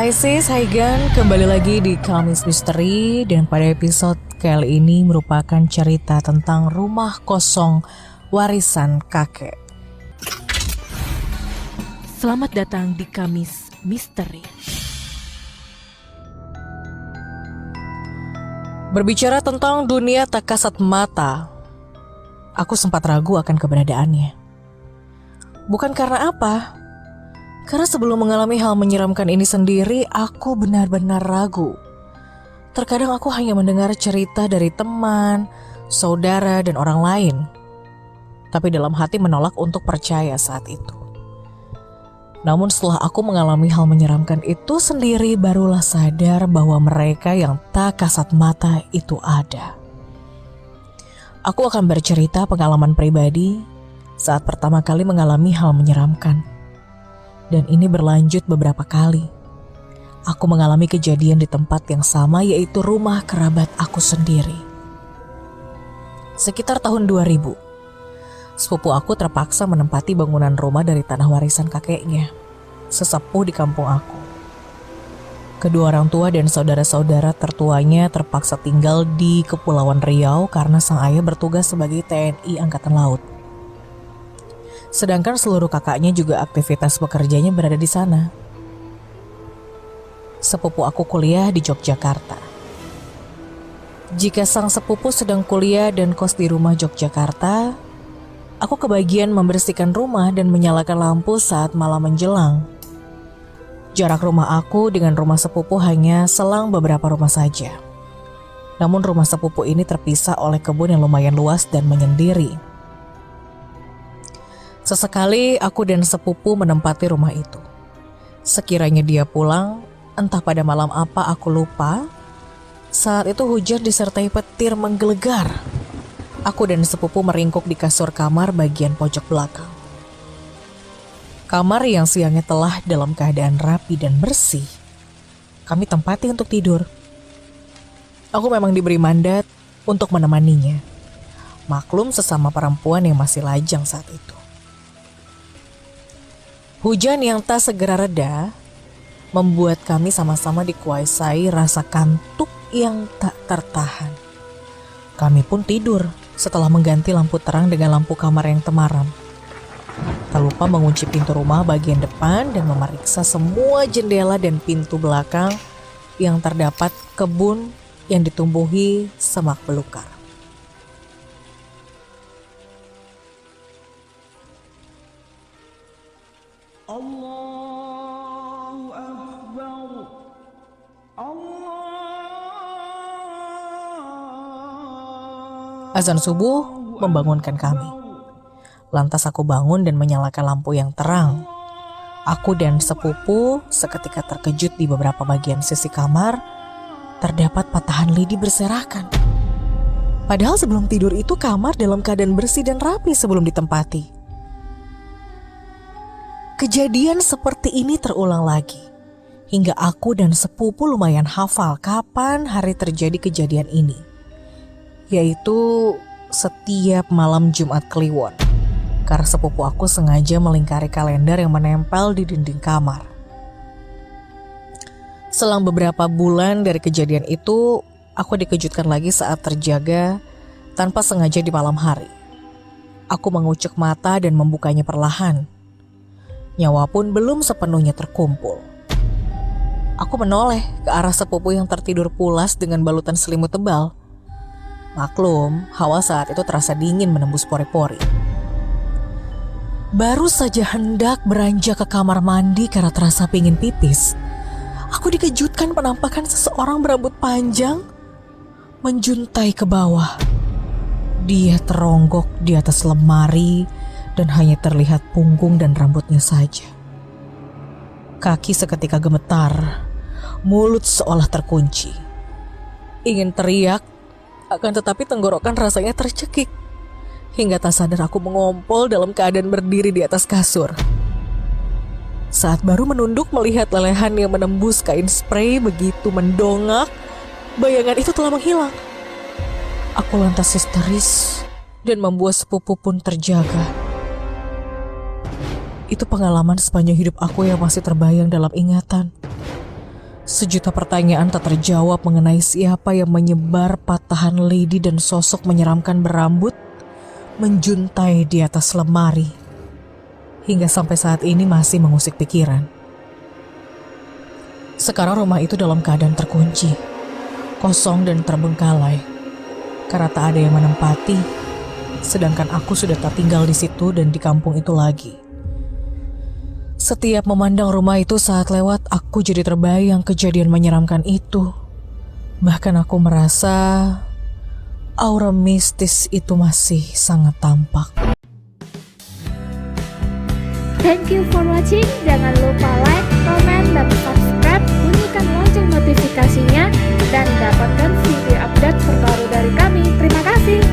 Hai sis, hai Gan, kembali lagi di Kamis Misteri. Dan pada episode kali ini merupakan cerita tentang rumah kosong warisan kakek. Selamat datang di Kamis Misteri. Berbicara tentang dunia tak kasat mata, aku sempat ragu akan keberadaannya. Bukan karena apa? Karena sebelum mengalami hal menyeramkan ini sendiri, aku benar-benar ragu. Terkadang aku hanya mendengar cerita dari teman, saudara, dan orang lain. Tapi dalam hati menolak untuk percaya saat itu. Namun setelah aku mengalami hal menyeramkan itu sendiri, barulah sadar bahwa mereka yang tak kasat mata itu ada. Aku akan bercerita pengalaman pribadi saat pertama kali mengalami hal menyeramkan. Dan ini berlanjut beberapa kali. Aku mengalami kejadian di tempat yang sama, yaitu rumah kerabat aku sendiri. Sekitar tahun 2000, sepupu aku terpaksa menempati bangunan rumah dari tanah warisan kakeknya, sesepuh di kampung aku. Kedua orang tua dan saudara-saudara tertuanya terpaksa tinggal di Kepulauan Riau karena sang ayah bertugas sebagai TNI Angkatan Laut. Sedangkan seluruh kakaknya juga aktivitas bekerjanya berada di sana. Sepupu aku kuliah di Yogyakarta. Jika sang sepupu sedang kuliah dan kos di rumah Yogyakarta, aku kebagian membersihkan rumah dan menyalakan lampu saat malam menjelang. Jarak rumah aku dengan rumah sepupu hanya selang beberapa rumah saja. Namun rumah sepupu ini terpisah oleh kebun yang lumayan luas dan menyendiri. Sesekali aku dan sepupu menempati rumah itu. Sekiranya dia pulang, entah pada malam apa aku lupa, saat itu hujan disertai petir menggelegar. Aku dan sepupu meringkuk di kasur kamar bagian pojok belakang. Kamar yang siangnya telah dalam keadaan rapi dan bersih, kami tempati untuk tidur. Aku memang diberi mandat untuk menemaninya. Maklum sesama perempuan yang masih lajang saat itu. Hujan yang tak segera reda membuat kami sama-sama dikuasai rasa kantuk yang tak tertahan. Kami pun tidur setelah mengganti lampu terang dengan lampu kamar yang temaram. Tak lupa mengunci pintu rumah bagian depan dan memeriksa semua jendela dan pintu belakang yang terdapat kebun yang ditumbuhi semak belukar. Allahu Akbar. Azan subuh membangunkan kami. Lantas aku bangun dan menyalakan lampu yang terang. Aku dan sepupu seketika terkejut di beberapa bagian sisi kamar terdapat patahan lidi berserakan. Padahal sebelum tidur itu kamar dalam keadaan bersih dan rapi sebelum ditempati. Kejadian seperti ini terulang lagi, hingga aku dan sepupu lumayan hafal kapan hari terjadi kejadian ini, yaitu setiap malam Jumat Kliwon, karena sepupu aku sengaja melingkari kalender yang menempel di dinding kamar. Selang beberapa bulan dari kejadian itu, aku dikejutkan lagi saat terjaga tanpa sengaja di malam hari. Aku mengucuk mata dan membukanya perlahan. Nyawa pun belum sepenuhnya terkumpul. Aku menoleh ke arah sepupu yang tertidur pulas dengan balutan selimut tebal. Maklum, hawa saat itu terasa dingin menembus pori-pori. Baru saja hendak beranjak ke kamar mandi karena terasa pingin pipis, aku dikejutkan penampakan seseorang berambut panjang menjuntai ke bawah. Dia teronggok di atas lemari dan hanya terlihat punggung dan rambutnya saja. Kaki seketika gemetar, mulut seolah terkunci. Ingin teriak, akan tetapi tenggorokan rasanya tercekik. Hingga tak sadar aku mengompol dalam keadaan berdiri di atas kasur. Saat baru menunduk melihat lelehan yang menembus kain spray begitu mendongak, bayangan itu telah menghilang. Aku lantas histeris dan membuat sepupu pun terjaga. Itu pengalaman sepanjang hidup aku yang masih terbayang dalam ingatan. Sejuta pertanyaan tak terjawab mengenai siapa yang menyebar patahan lady dan sosok menyeramkan berambut menjuntai di atas lemari. Hingga sampai saat ini masih mengusik pikiran. Sekarang rumah itu dalam keadaan terkunci, kosong dan terbengkalai. Karena tak ada yang menempati, sedangkan aku sudah tak tinggal di situ dan di kampung itu lagi. Setiap memandang rumah itu saat lewat, aku jadi terbayang kejadian menyeramkan itu. Bahkan aku merasa aura mistis itu masih sangat tampak. Thank you for watching. Jangan lupa like, comment, dan subscribe. Bunyikan lonceng notifikasinya dan dapatkan video update terbaru dari kami. Terima kasih.